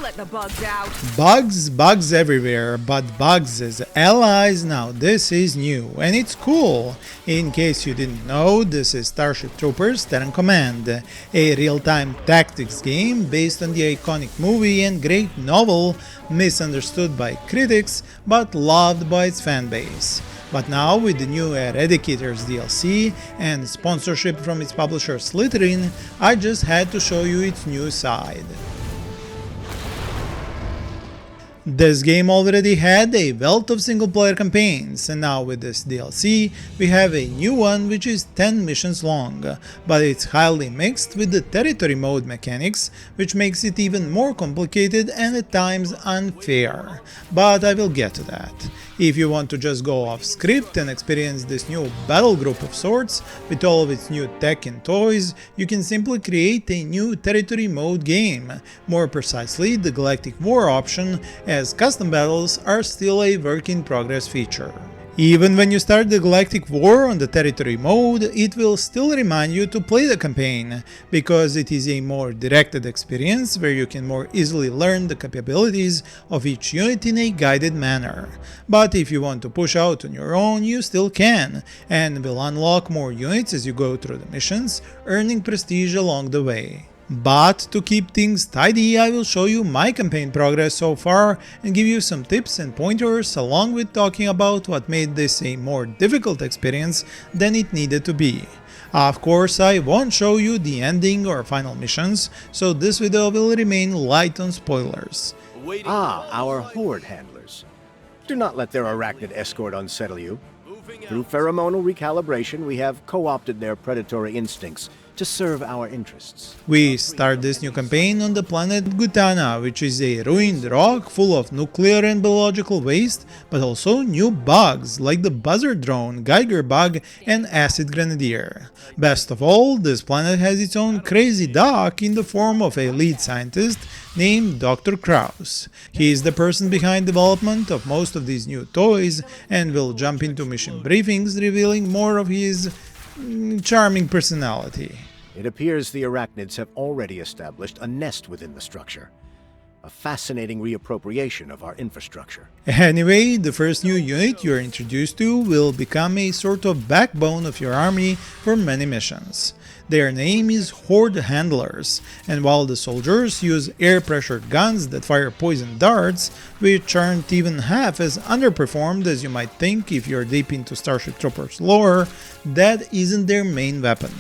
let the bugs out. Bugs everywhere, but bugs as allies now. This is new and it's cool. In case you didn't know, this is Starship Troopers Terran Command, a real-time tactics game based on the iconic movie and great novel, misunderstood by critics but loved by its fanbase. But now, with the new Eradicators DLC and sponsorship from its publisher Slytherin, I just had to show you its new side. This game already had a wealth of single-player campaigns, and now with this DLC we have a new one which is 10 missions long, but it's highly mixed with the territory mode mechanics, which makes it even more complicated and at times unfair, but I will get to that. If you want to just go off script and experience this new battle group of sorts with all of its new tech and toys, you can simply create a new territory mode game, more precisely the Galactic War option, as custom battles are still a work in progress feature. Even when you start the Galactic War on the territory mode, it will still remind you to play the campaign, because it is a more directed experience where you can more easily learn the capabilities of each unit in a guided manner. But if you want to push out on your own, you still can, and will unlock more units as you go through the missions, earning prestige along the way. But to keep things tidy, I will show you my campaign progress so far and give you some tips and pointers, along with talking about what made this a more difficult experience than it needed to be. Of course, I won't show you the ending or final missions, so this video will remain light on spoilers. Our Horde Handlers. Do not let their arachnid escort unsettle you. Through pheromonal recalibration, we have co-opted their predatory instincts to serve our interests. We start this new campaign on the planet Gutana, which is a ruined rock full of nuclear and biological waste, but also new bugs like the buzzard drone, Geiger bug, and acid grenadier. Best of all, this planet has its own crazy doc in the form of a lead scientist named Dr. Kraus. He is the person behind development of most of these new toys and will jump into mission briefings revealing more of his charming personality. It appears the arachnids have already established a nest within the structure. A fascinating reappropriation of our infrastructure. Anyway, the first new unit you're introduced to will become a sort of backbone of your army for many missions. Their name is Horde Handlers, and while the soldiers use air-pressure guns that fire poison darts, which aren't even half as underperformed as you might think if you're deep into Starship Troopers lore, that isn't their main weapon.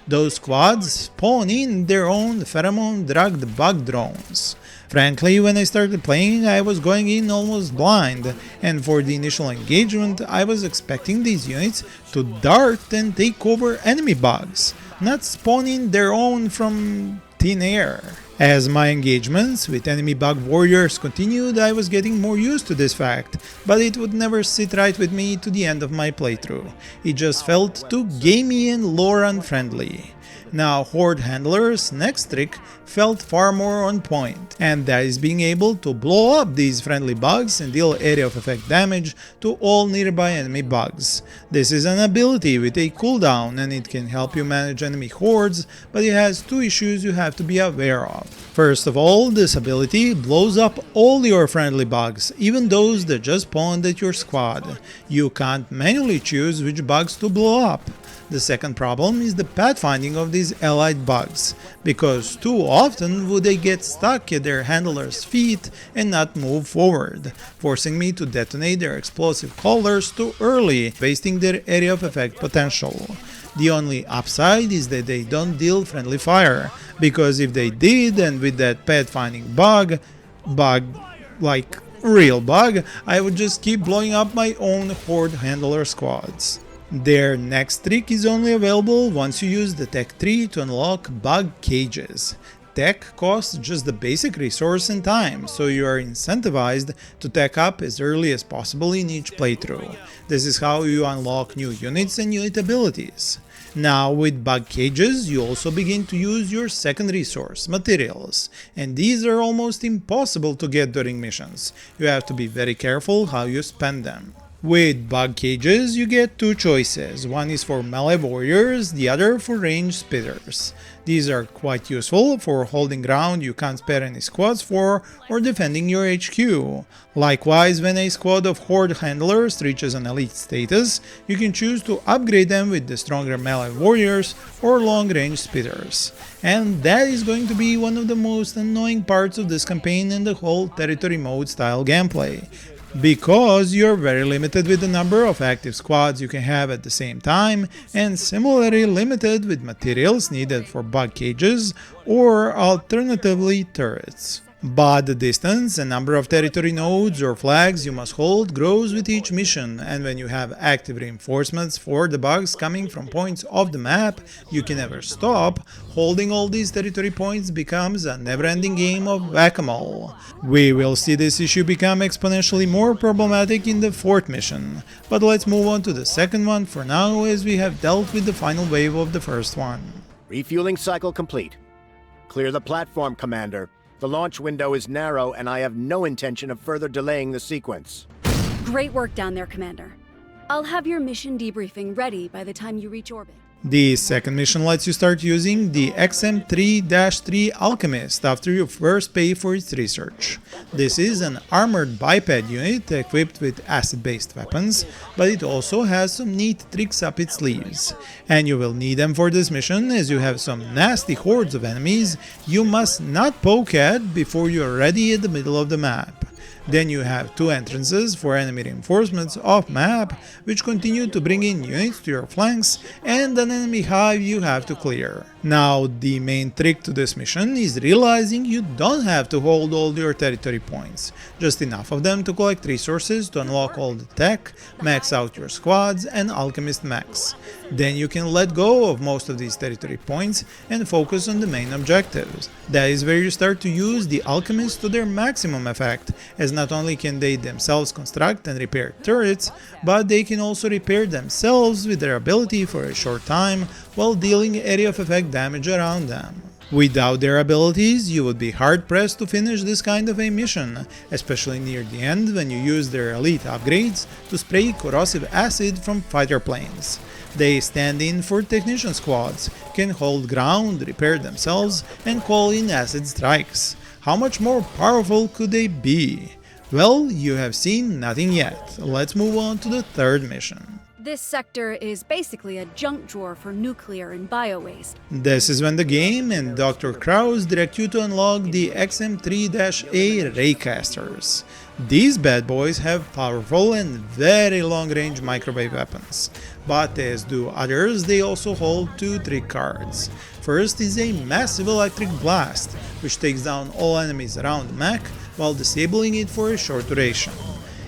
Those squads spawn in their own pheromone-drugged bug drones. Frankly, when I started playing, I was going in almost blind, and for the initial engagement I was expecting these units to dart and take over enemy bugs, not spawn in their own from thin air. As my engagements with enemy bug warriors continued, I was getting more used to this fact, but it would never sit right with me to the end of my playthrough. It just felt too gamey and lore unfriendly. Now, Horde Handler's next trick felt far more on point, and that is being able to blow up these friendly bugs and deal area of effect damage to all nearby enemy bugs. This is an ability with a cooldown and it can help you manage enemy hordes, but it has two issues you have to be aware of. First of all, this ability blows up all your friendly bugs, even those that just spawned at your squad. You can't manually choose which bugs to blow up. The second problem is the pathfinding of these allied bugs, because too often would they get stuck at their handler's feet and not move forward, forcing me to detonate their explosive collars too early, wasting their area of effect potential. The only upside is that they don't deal friendly fire, because if they did, and with that pathfinding bug like real bug, I would just keep blowing up my own Horde Handler squads. Their next trick is only available once you use the tech tree to unlock bug cages. Tech costs just the basic resource and time, so you are incentivized to tech up as early as possible in each playthrough. This is how you unlock new units and unit abilities. Now, with bug cages, you also begin to use your second resource, materials, and these are almost impossible to get during missions. You have to be very careful how you spend them. With bug cages, you get two choices. One is for melee warriors, the other for ranged spitters. These are quite useful for holding ground you can't spare any squads for, or defending your HQ. Likewise, when a squad of Horde Handlers reaches an elite status, you can choose to upgrade them with the stronger melee warriors or long-range spitters. And that is going to be one of the most annoying parts of this campaign and the whole territory mode style gameplay, because you're very limited with the number of active squads you can have at the same time, and similarly limited with materials needed for bug cages or alternatively turrets. But the distance and number of territory nodes or flags you must hold grows with each mission, and when you have active reinforcements for the bugs coming from points of the map you can never stop, holding all these territory points becomes a never-ending game of whack-a-mole. We will see this issue become exponentially more problematic in the 4th mission, but let's move on to the 2nd one for now, as we have dealt with the final wave of the 1st one. Refueling cycle complete. Clear the platform, Commander. The launch window is narrow, and I have no intention of further delaying the sequence. Great work down there, Commander. I'll have your mission debriefing ready by the time you reach orbit. The 2nd mission lets you start using the XM3-3 Alchemist after you first pay for its research. This is an armored biped unit equipped with acid-based weapons, but it also has some neat tricks up its sleeves. And you will need them for this mission, as you have some nasty hordes of enemies you must not poke at before you are ready at the middle of the map. Then you have 2 entrances for enemy reinforcements off map, which continue to bring in units to your flanks, and an enemy hive you have to clear. Now, the main trick to this mission is realizing you don't have to hold all your territory points, just enough of them to collect resources to unlock all the tech, max out your squads and alchemist mechs. Then you can let go of most of these territory points and focus on the main objectives. That is where you start to use the alchemists to their maximum effect, as not only can they themselves construct and repair turrets, but they can also repair themselves with their ability for a short time while dealing area of effect damage around them. Without their abilities, you would be hard-pressed to finish this kind of a mission, especially near the end when you use their elite upgrades to spray corrosive acid from fighter planes. They stand in for technician squads, can hold ground, repair themselves, and call in acid strikes. How much more powerful could they be? Well, you have seen nothing yet. Let's move on to the 3rd mission. This sector is basically a junk drawer for nuclear and bio-waste. This is when the game and Dr. Kraus direct you to unlock the XM3-A Raycasters. These bad boys have powerful and very long-range microwave weapons, but as do others, they also hold 2 trick cards. First is a massive electric blast, which takes down all enemies around the mech while disabling it for a short duration.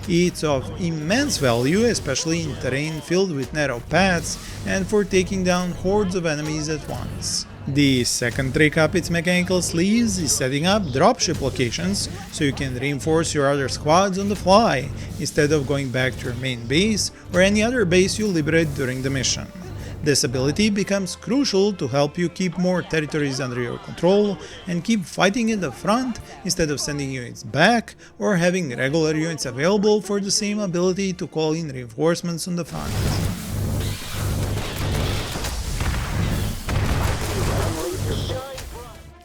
It's of immense value, especially in terrain filled with narrow paths and for taking down hordes of enemies at once. The second trick up its mechanical sleeves is setting up dropship locations so you can reinforce your other squads on the fly, instead of going back to your main base or any other base you liberate during the mission. This ability becomes crucial to help you keep more territories under your control and keep fighting at the front instead of sending units back or having regular units available for the same ability to call in reinforcements on the front.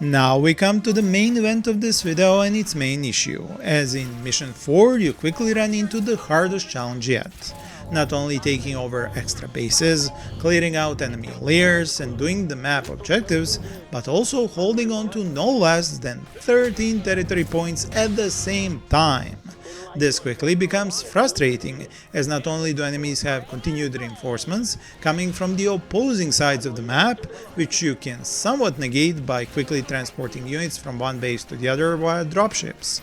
Now we come to the main event of this video and its main issue, as in Mission 4 you quickly run into the hardest challenge yet. Not only taking over extra bases, clearing out enemy layers and doing the map objectives, but also holding on to no less than 13 territory points at the same time. This quickly becomes frustrating, as not only do enemies have continued reinforcements coming from the opposing sides of the map, which you can somewhat negate by quickly transporting units from one base to the other via dropships,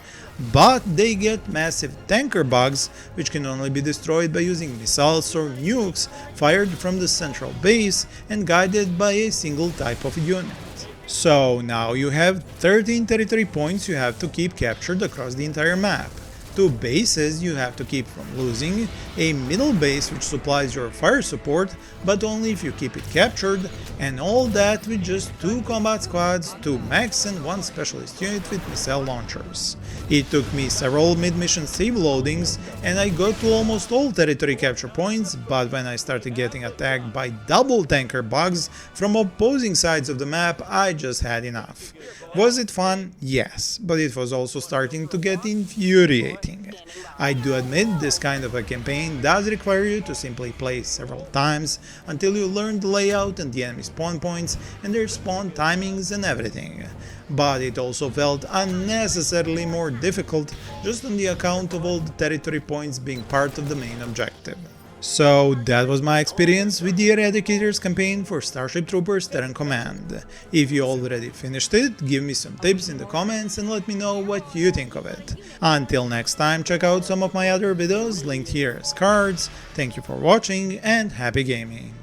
but they get massive tanker bugs which can only be destroyed by using missiles or nukes fired from the central base and guided by a single type of unit. So now you have 13 territory points you have to keep captured across the entire map. 2 bases you have to keep from losing, a middle base which supplies your fire support, but only if you keep it captured, and all that with just 2 combat squads, 2 mechs and 1 specialist unit with missile launchers. It took me several mid-mission save loadings and I got to almost all territory capture points, but when I started getting attacked by double tanker bugs from opposing sides of the map, I just had enough. Was it fun? Yes, but it was also starting to get infuriating. I do admit this kind of a campaign does require you to simply play several times until you learn the layout and the enemy spawn points and their spawn timings and everything. But it also felt unnecessarily more difficult just on the account of all the territory points being part of the main objective. So that was my experience with the Eradicators campaign for Starship Troopers Terran Command. If you already finished it, give me some tips in the comments and let me know what you think of it. Until next time, check out some of my other videos linked here as cards. Thank you for watching and happy gaming!